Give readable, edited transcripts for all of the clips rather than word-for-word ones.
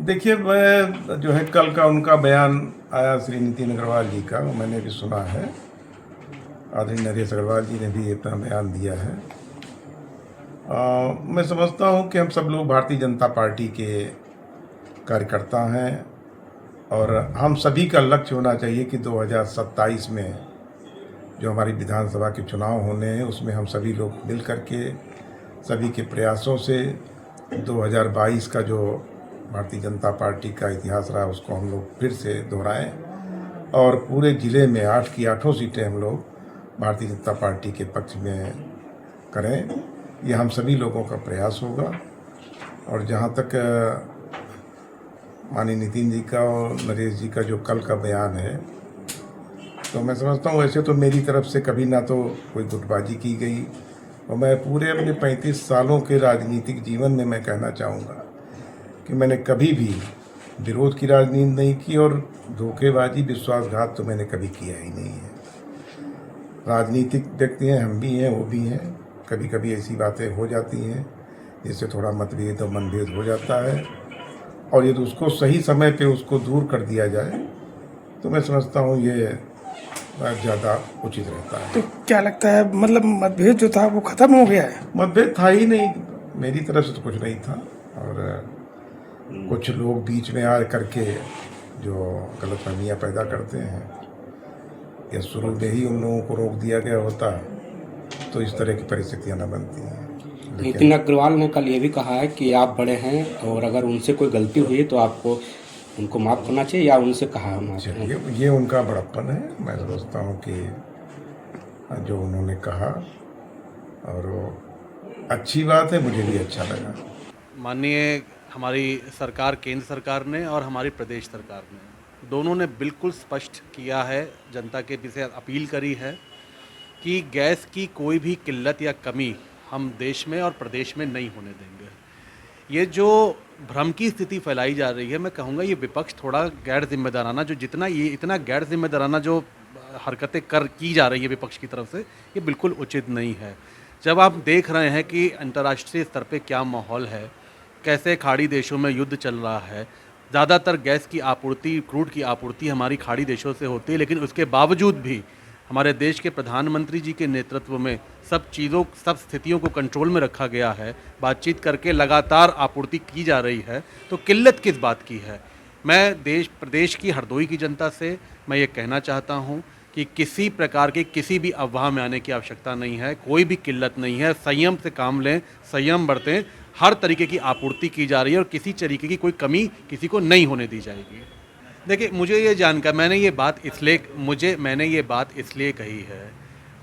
देखिए, मैं जो है कल का उनका बयान आया श्री नितिन अग्रवाल जी का, वो मैंने भी सुना है। आदरणीय नरेश अग्रवाल जी ने भी अपना बयान दिया है। मैं समझता हूँ कि हम सब लोग भारतीय जनता पार्टी के कार्यकर्ता हैं और हम सभी का लक्ष्य होना चाहिए कि 2027 में जो हमारी विधानसभा के चुनाव होने हैं उसमें हम सभी लोग मिल करके सभी के प्रयासों से 2022 का जो भारतीय जनता पार्टी का इतिहास रहा उसको हम लोग फिर से दोहराएं और पूरे ज़िले में 8 की 8 सीटें हम लोग भारतीय जनता पार्टी के पक्ष में करें। ये हम सभी लोगों का प्रयास होगा। और जहाँ तक माननीय नितिन जी का और नरेश जी का जो कल का बयान है, तो मैं समझता हूँ वैसे तो मेरी तरफ से कभी ना तो कोई गुटबाजी की गई, और मैं पूरे अपने 35 सालों के राजनीतिक जीवन में मैं कहना चाहूँगा कि मैंने कभी भी विरोध की राजनीति नहीं की और धोखेबाजी विश्वासघात तो मैंने कभी किया ही नहीं है। राजनीतिक व्यक्ति हैं, हम भी हैं, वो भी हैं। कभी कभी ऐसी बातें हो जाती हैं जिससे थोड़ा मतभेद और मनभेद हो जाता है, और यदि उसको सही समय पे उसको दूर कर दिया जाए तो मैं समझता हूँ ये ज़्यादा उचित रहता है। तो क्या लगता है, मतलब मतभेद जो था वो खत्म हो गया है? मतभेद था ही नहीं, मेरी तरफ से तो कुछ नहीं था, और कुछ लोग बीच में आ करके जो गलतफहमियाँ पैदा करते हैं, या शुरू में ही उन लोगों को रोक दिया गया होता तो इस तरह की परिस्थितियाँ न बनती हैं। नितिन अग्रवाल ने कल ये भी कहा है कि आप बड़े हैं और अगर उनसे कोई गलती हुई तो आपको उनको माफ़ करना चाहिए या उनसे कहा होना चाहिए। ये उनका बड़प्पन है। मैं समझता हूँ कि जो उन्होंने कहा और वो अच्छी बात है, मुझे भी अच्छा लगा। माननीय हमारी सरकार, केंद्र सरकार ने और हमारी प्रदेश सरकार ने दोनों ने बिल्कुल स्पष्ट किया है, जनता के पीछे अपील करी है कि गैस की कोई भी किल्लत या कमी हम देश में और प्रदेश में नहीं होने देंगे। ये जो भ्रम की स्थिति फैलाई जा रही है, मैं कहूँगा ये विपक्ष थोड़ा गैर जिम्मेदाराना, जो इतना गैर जिम्मेदाराना जो हरकतें की जा रही है विपक्ष की तरफ से, ये बिल्कुल उचित नहीं है। जब आप देख रहे हैं कि अंतर्राष्ट्रीय स्तर पे क्या माहौल है, कैसे खाड़ी देशों में युद्ध चल रहा है, ज़्यादातर गैस की आपूर्ति, क्रूड की आपूर्ति हमारी खाड़ी देशों से होती है, लेकिन उसके बावजूद भी हमारे देश के प्रधानमंत्री जी के नेतृत्व में सब स्थितियों को कंट्रोल में रखा गया है, बातचीत करके लगातार आपूर्ति की जा रही है, तो किल्लत किस बात की है? मैं प्रदेश की हरदोई की जनता से मैं ये कहना चाहता हूँ कि किसी प्रकार की किसी भी अफवाह में आने की आवश्यकता नहीं है, कोई भी किल्लत नहीं है। संयम से काम लें, संयम बरतें। हर तरीके की आपूर्ति की जा रही है और किसी तरीके की कोई कमी किसी को नहीं होने दी जाएगी। देखिए, मुझे ये जानकर मैंने ये बात इसलिए कही है,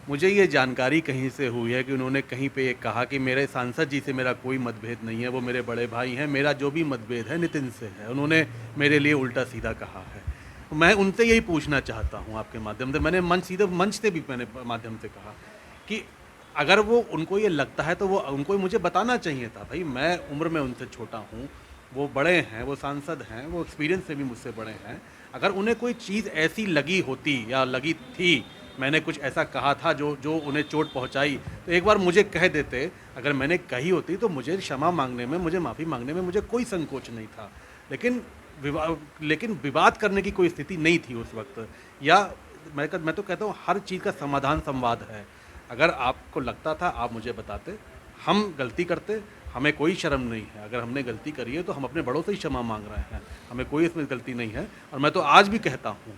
मुझे ये जानकारी कहीं से हुई है कि उन्होंने कहीं पे ये कहा कि मेरे सांसद जी से मेरा कोई मतभेद नहीं है, वो मेरे बड़े भाई हैं, मेरा जो भी मतभेद है नितिन से है। उन्होंने मेरे लिए उल्टा सीधा कहा है। मैं उनसे यही पूछना चाहता हूँ आपके माध्यम से, मैंने मंच से भी मैंने माध्यम से कहा कि अगर वो उनको ये लगता है तो वो उनको मुझे बताना चाहिए था। भाई, मैं उम्र में उनसे छोटा हूँ, वो बड़े हैं, वो सांसद हैं, वो एक्सपीरियंस से भी मुझसे बड़े हैं। अगर उन्हें कोई चीज़ ऐसी लगी होती या लगी थी, मैंने कुछ ऐसा कहा था जो उन्हें चोट पहुंचाई, तो एक बार मुझे कह देते। अगर मैंने कही होती तो मुझे क्षमा मांगने में, मुझे माफ़ी मांगने में मुझे कोई संकोच नहीं था। लेकिन विवाद करने की कोई स्थिति नहीं थी उस वक्त। या मैं तो कहता हूँ हर चीज़ का समाधान संवाद है। अगर आपको लगता था आप मुझे बताते, हम गलती करते, हमें कोई शर्म नहीं है। अगर हमने गलती करी है तो हम अपने बड़ों से ही क्षमा मांग रहे हैं, हमें कोई इसमें गलती नहीं है। और मैं तो आज भी कहता हूँ,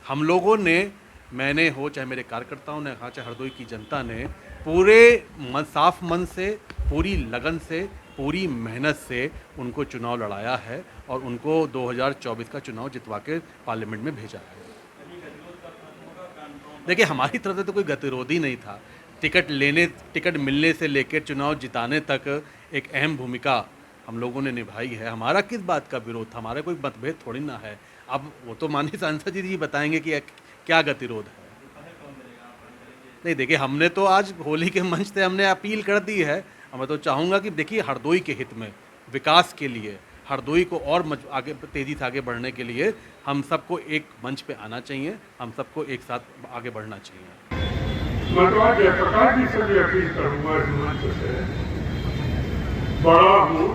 हम लोगों ने, मैंने हो चाहे मेरे कार्यकर्ताओं ने, चाहे हरदोई की जनता ने पूरे साफ मन से, पूरी लगन से, पूरी मेहनत से उनको चुनाव लड़ाया है और उनको 2024 का चुनाव जितवा के पार्लियामेंट में भेजा है। देखिए, हमारी तरफ से तो कोई गतिरोध ही नहीं था। टिकट मिलने से लेकर चुनाव जिताने तक एक अहम भूमिका हम लोगों ने निभाई है। हमारा किस बात का विरोध था? हमारा कोई मतभेद थोड़ी ना है। अब वो तो माननीय सांसद जी बताएंगे कि क्या गतिरोध है। नहीं, देखिए, हमने तो आज होली के मंच से हमने अपील कर दी है। मैं तो चाहूँगा कि देखिए, हरदोई के हित में, विकास के लिए, हरदोई को और आगे तेज़ी से आगे बढ़ने के लिए हम सबको एक मंच पे आना चाहिए, हम सबको एक साथ आगे बढ़ना चाहिए। मैं जयप्रकाश जी से भी अपील करूँगा इस मंच से, बड़ा हूँ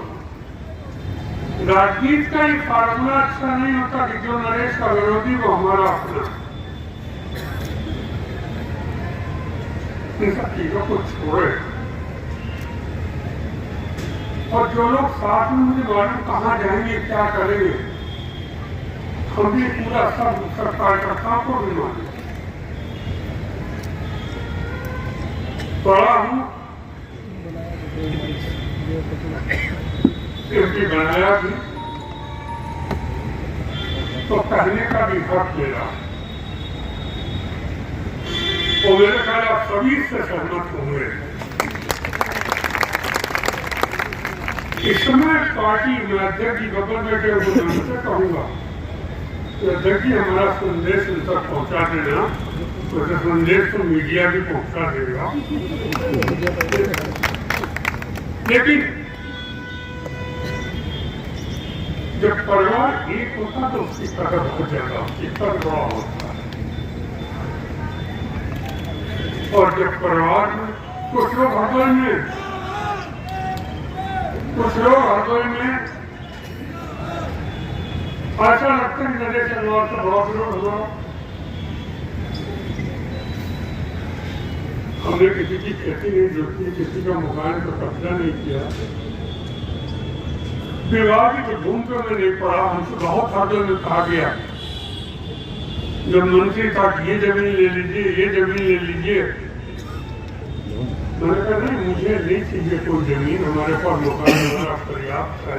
राजनीति का ये फार्मूला अच्छा नहीं होता कि जो नरेश का विरोधी वो हमारा अपना। इन सब चीजों को छोड़े और जो लोग साथ में मुझे मालूम कहाँ जाएंगे क्या करेंगे, हम भी पूरा सब कार्यकर्ताओं को भी मालूम। बड़ा हूँ एमपी बनाया भी तो कहने का भी हक मिला। वो मेरे ख्याल आप सभी से सहमत होंगे। इस समय पार्टी में अध्यक्ष जी बगल में के उनसे कहूंगा तो अध्यक्ष जी हमारा संदेश उन तक पहुंचा देना, तो संदेश तो मीडिया भी पहुंचा देगा। लेकिन जब परिवार एक होता तो उसकी कदर बहुत ज्यादा उसकी कदर बड़ा होता है। और जब परिवार में कुछ लोग हड़बड़ में ऐसा लगता है नरेश अग्रवाल से बड़ा विरोध हुआ। हमने किसी की खेती नहीं जोती, किसी का मकान का कब्जा नहीं किया, विवाह की धूम पे में नहीं पड़ा। हमसे बहुत हड़बड़ में कहा गया जब मंत्री था कि ये जमीन ले लीजिए, ये जमीन ले लीजिए। मैंने कहा नहीं, मुझे नहीं चाहिए कोई जमीन, हमारे पास मकान हमारा पर्याप्त है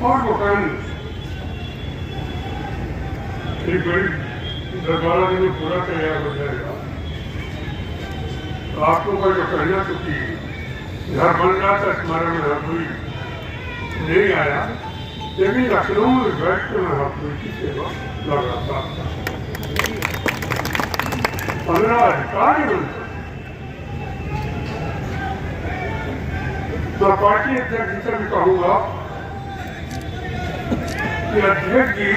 और मकान एक बड़ी 10-12 दिन में पूरा तैयार हो जाएगा। तो आपको का जो कहना तो कि घर बन रहा था हमारे में हर कोई नहीं आया, लेकिन लखनऊ में बैठ कर मैं हर कोई की सेवा लगाता था। 15 अधिकारी बनते। मैं पार्टी अध्यक्ष से भी कहूंगा कि अध्यक्ष जी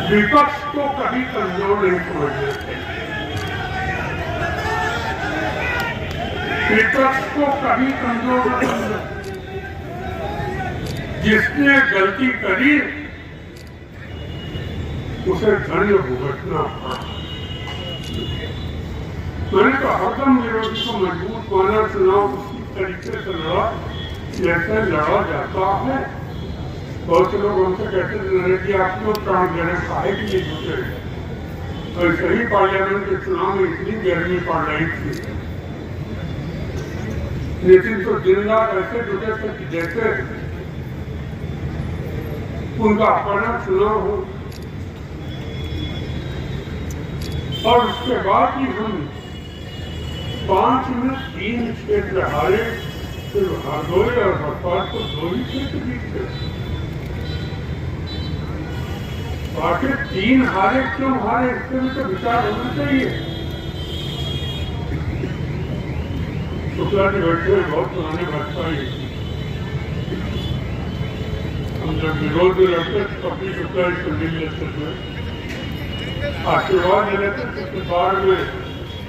विपक्ष को कभी कमजोर नहीं समझने थे, विपक्ष को कभी कमजोर नहीं समझने। जिसने गलती करी उसे दंड भुगतना पड़ा। मैंने तो हरदम विरोधी को मजबूत माना, चुनाव उसी तरीके से लड़ा जैसे लड़ा जाता है। बहुत से लोग हमसे कहते थे नरेश जी आप क्यों प्राण दे रहे, काहे के लिए जुटे। और सही पार्लियामेंट के चुनाव में इतनी गर्मी पड़ रही थी, लेकिन तो दिन रात ऐसे जुटे थे कि जैसे उनका अपना चुनाव हो। और उसके बाद ही हम 5 में 3 क्षेत्र हारे, फिर हरदोई और भोपाल को 2 ही क्षेत्र जीते। बाकी 3 हारे क्यों हारे, इसके भी तो विचार होना चाहिए। शुक्ला जी बैठे बहुत पुराने भाजपा ही, हम जब विरोध में लड़ते तो अपनी शुक्ला जी को मिल लेते थे, आशीर्वाद ले लेते थे, उसके बाद में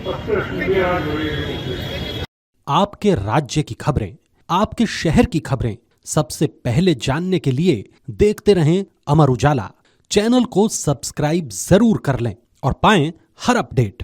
सबसे सीधे आज हो रही। आपके राज्य की खबरें, आपके शहर की खबरें सबसे पहले जानने के लिए देखते रहें अमर उजाला। चैनल को सब्सक्राइब जरूर कर लें और पाएं हर अपडेट।